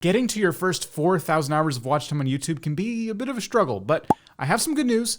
Getting to your first 4,000 hours of watch time on YouTube can be a bit of a struggle, but I have some good news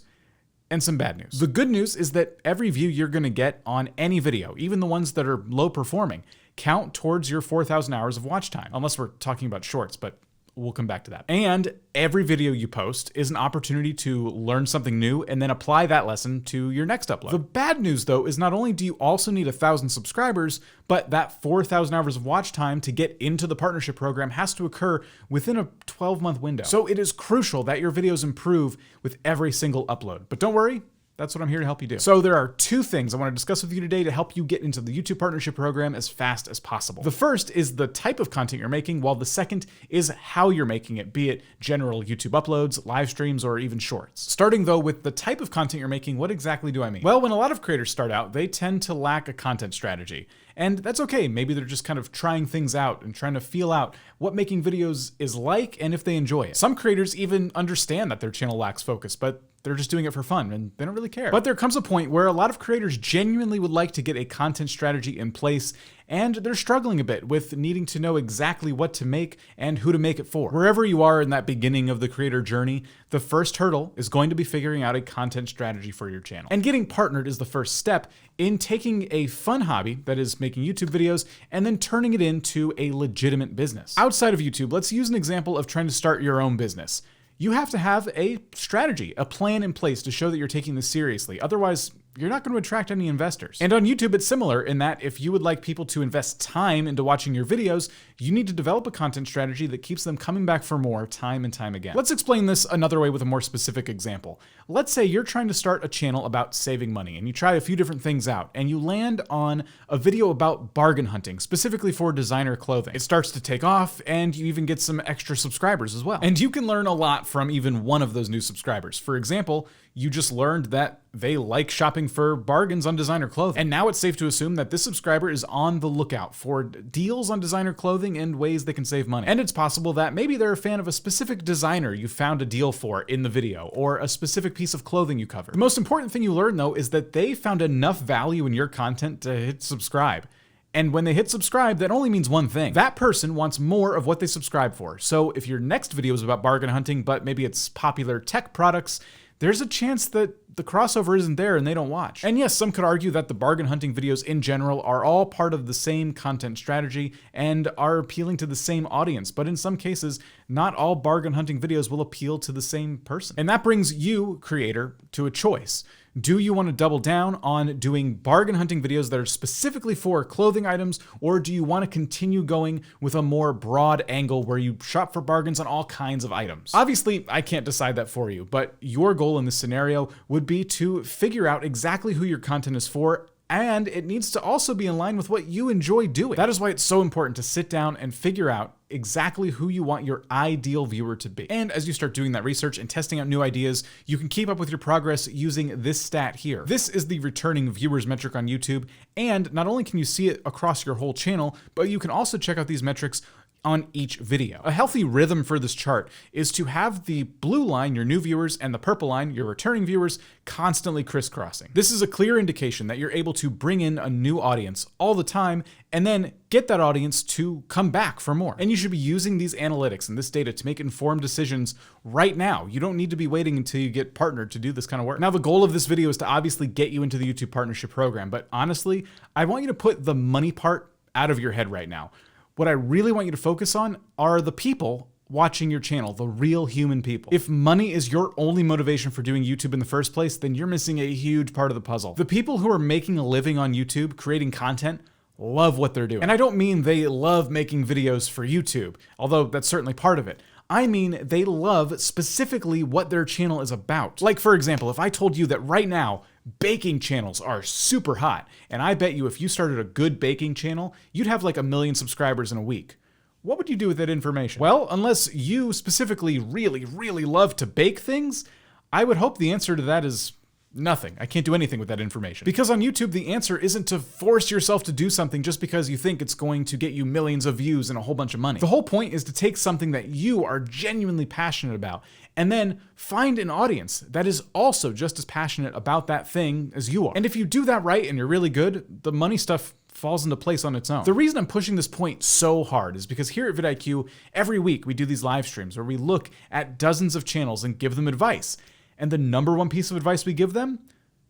and some bad news. The good news is that every view you're gonna get on any video, even the ones that are low performing, count towards your 4,000 hours of watch time, unless we're talking about shorts, but we'll come back to that. And every video you post is an opportunity to learn something new and then apply that lesson to your next upload. The bad news though is not only do you also need 1,000 subscribers, but that 4,000 hours of watch time to get into the partnership program has to occur within a 12-month window. So it is crucial that your videos improve with every single upload. But don't worry, that's what I'm here to help you do. So there are two things I want to discuss with you today to help you get into the YouTube partnership program as fast as possible. The first is the type of content you're making, while the second is how you're making it, be it general YouTube uploads, live streams, or even shorts. Starting though with the type of content you're making, what exactly do I mean? Well, when a lot of creators start out, they tend to lack a content strategy. And that's okay. Maybe they're just kind of trying things out and trying to feel out what making videos is like and if they enjoy it. Some creators even understand that their channel lacks focus, but they're just doing it for fun and they don't really care. But there comes a point where a lot of creators genuinely would like to get a content strategy in place, and they're struggling a bit with needing to know exactly what to make and who to make it for. Wherever you are in that beginning of the creator journey, the first hurdle is going to be figuring out a content strategy for your channel. And getting partnered is the first step in taking a fun hobby, that is making YouTube videos, and then turning it into a legitimate business. Outside of YouTube, let's use an example of trying to start your own business. You have to have a strategy, a plan in place to show that you're taking this seriously. Otherwise, you're not going to attract any investors. And on YouTube, it's similar in that if you would like people to invest time into watching your videos, you need to develop a content strategy that keeps them coming back for more time and time again. Let's explain this another way with a more specific example. Let's say you're trying to start a channel about saving money and you try a few different things out and you land on a video about bargain hunting, specifically for designer clothing. It starts to take off and you even get some extra subscribers as well. And you can learn a lot from even one of those new subscribers. For example, you just learned that they like shopping for bargains on designer clothing. And now it's safe to assume that this subscriber is on the lookout for deals on designer clothing and ways they can save money. And it's possible that maybe they're a fan of a specific designer you found a deal for in the video, or a specific piece of clothing you cover. The most important thing you learn though is that they found enough value in your content to hit subscribe. And when they hit subscribe, that only means one thing. That person wants more of what they subscribe for. So if your next video is about bargain hunting, but maybe it's popular tech products, there's a chance that the crossover isn't there and they don't watch. And yes, some could argue that the bargain hunting videos in general are all part of the same content strategy and are appealing to the same audience, but in some cases, not all bargain hunting videos will appeal to the same person. And that brings you, creator, to a choice. Do you want to double down on doing bargain hunting videos that are specifically for clothing items, or do you want to continue going with a more broad angle where you shop for bargains on all kinds of items? Obviously, I can't decide that for you, but your goal in this scenario would be to figure out exactly who your content is for, and it needs to also be in line with what you enjoy doing. That is why it's so important to sit down and figure out exactly who you want your ideal viewer to be. And as you start doing that research and testing out new ideas, you can keep up with your progress using this stat here. This is the returning viewers metric on YouTube, and not only can you see it across your whole channel, but you can also check out these metrics on each video. A healthy rhythm for this chart is to have the blue line, your new viewers, and the purple line, your returning viewers, constantly crisscrossing. This is a clear indication that you're able to bring in a new audience all the time and then get that audience to come back for more. And you should be using these analytics and this data to make informed decisions right now. You don't need to be waiting until you get partnered to do this kind of work. Now, the goal of this video is to obviously get you into the YouTube partnership program, but honestly, I want you to put the money part out of your head right now. What I really want you to focus on are the people watching your channel, the real human people. If money is your only motivation for doing YouTube in the first place, then you're missing a huge part of the puzzle. The people who are making a living on YouTube, creating content, love what they're doing. And I don't mean they love making videos for YouTube, although that's certainly part of it. I mean, they love specifically what their channel is about. Like, for example, if I told you that right now, baking channels are super hot, and I bet you if you started a good baking channel, you'd have like 1 million subscribers in a week. What would you do with that information? Well, unless you specifically really, really love to bake things, I would hope the answer to that is nothing. I can't do anything with that information. Because on YouTube, the answer isn't to force yourself to do something just because you think it's going to get you millions of views and a whole bunch of money. The whole point is to take something that you are genuinely passionate about and then find an audience that is also just as passionate about that thing as you are. And if you do that right and you're really good, the money stuff falls into place on its own. The reason I'm pushing this point so hard is because here at vidIQ, every week we do these live streams where we look at dozens of channels and give them advice. And the number one piece of advice we give them?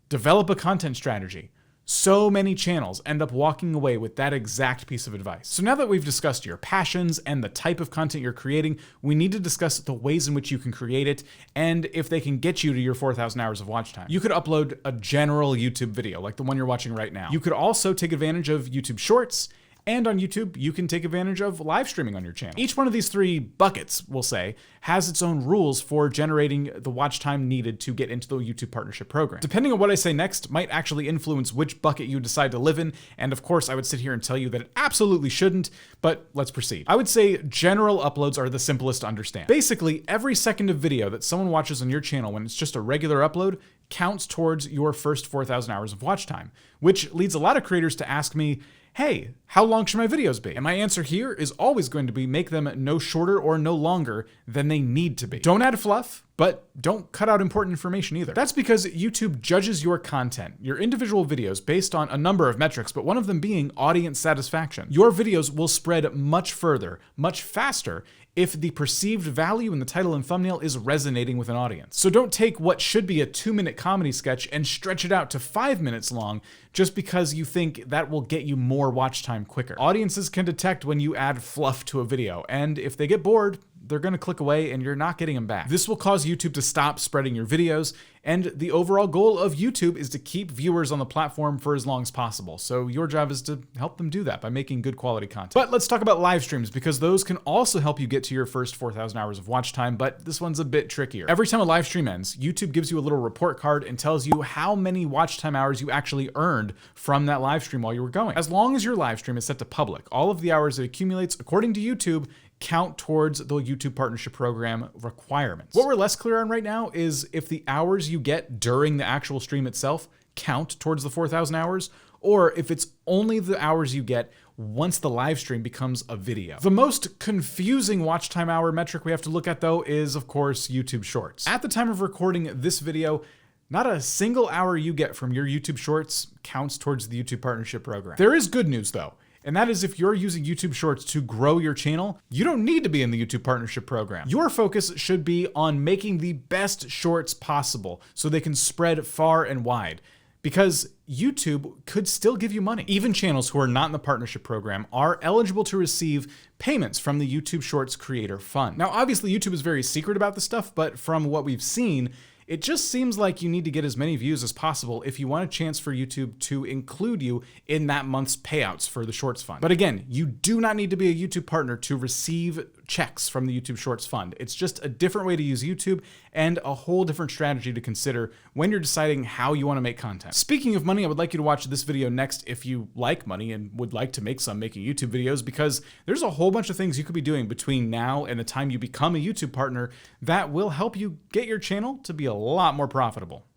Develop a content strategy. So many channels end up walking away with that exact piece of advice. So now that we've discussed your passions and the type of content you're creating, we need to discuss the ways in which you can create it and if they can get you to your 4,000 hours of watch time. You could upload a general YouTube video like the one you're watching right now. You could also take advantage of YouTube Shorts, and on YouTube, you can take advantage of live streaming on your channel. Each one of these three buckets, we'll say, has its own rules for generating the watch time needed to get into the YouTube partnership program. Depending on what I say next might actually influence which bucket you decide to live in, and of course I would sit here and tell you that it absolutely shouldn't, but let's proceed. I would say general uploads are the simplest to understand. Basically, every second of video that someone watches on your channel when it's just a regular upload counts towards your first 4,000 hours of watch time, which leads a lot of creators to ask me, hey, how long should my videos be? And my answer here is always going to be make them no shorter or no longer than they need to be. Don't add fluff, but don't cut out important information either. That's because YouTube judges your content, your individual videos, based on a number of metrics, but one of them being audience satisfaction. Your videos will spread much further, much faster, if the perceived value in the title and thumbnail is resonating with an audience. So don't take what should be a 2-minute comedy sketch and stretch it out to 5 minutes long just because you think that will get you more watch time quicker. Audiences can detect when you add fluff to a video, and if they get bored, they're gonna click away and you're not getting them back. This will cause YouTube to stop spreading your videos, and the overall goal of YouTube is to keep viewers on the platform for as long as possible. So your job is to help them do that by making good quality content. But let's talk about live streams, because those can also help you get to your first 4,000 hours of watch time, but this one's a bit trickier. Every time a live stream ends, YouTube gives you a little report card and tells you how many watch time hours you actually earned from that live stream while you were going. As long as your live stream is set to public, all of the hours it accumulates, according to YouTube, count towards the YouTube Partnership Program requirements. What we're less clear on right now is if the hours you get during the actual stream itself count towards the 4,000 hours, or if it's only the hours you get once the live stream becomes a video. The most confusing watch time hour metric we have to look at, though, is of course YouTube Shorts. At the time of recording this video, not a single hour you get from your YouTube Shorts counts towards the YouTube Partnership Program. There is good news though, and that is if you're using YouTube Shorts to grow your channel, you don't need to be in the YouTube Partnership Program. Your focus should be on making the best shorts possible so they can spread far and wide, because YouTube could still give you money. Even channels who are not in the partnership program are eligible to receive payments from the YouTube Shorts Creator Fund. Now, obviously YouTube is very secret about this stuff, but from what we've seen, it just seems like you need to get as many views as possible if you want a chance for YouTube to include you in that month's payouts for the Shorts Fund. But again, you do not need to be a YouTube partner to receive checks from the YouTube Shorts Fund. It's just a different way to use YouTube and a whole different strategy to consider when you're deciding how you want to make content. Speaking of money, I would like you to watch this video next if you like money and would like to make some making YouTube videos, because there's a whole bunch of things you could be doing between now and the time you become a YouTube partner that will help you get your channel to be a lot more profitable.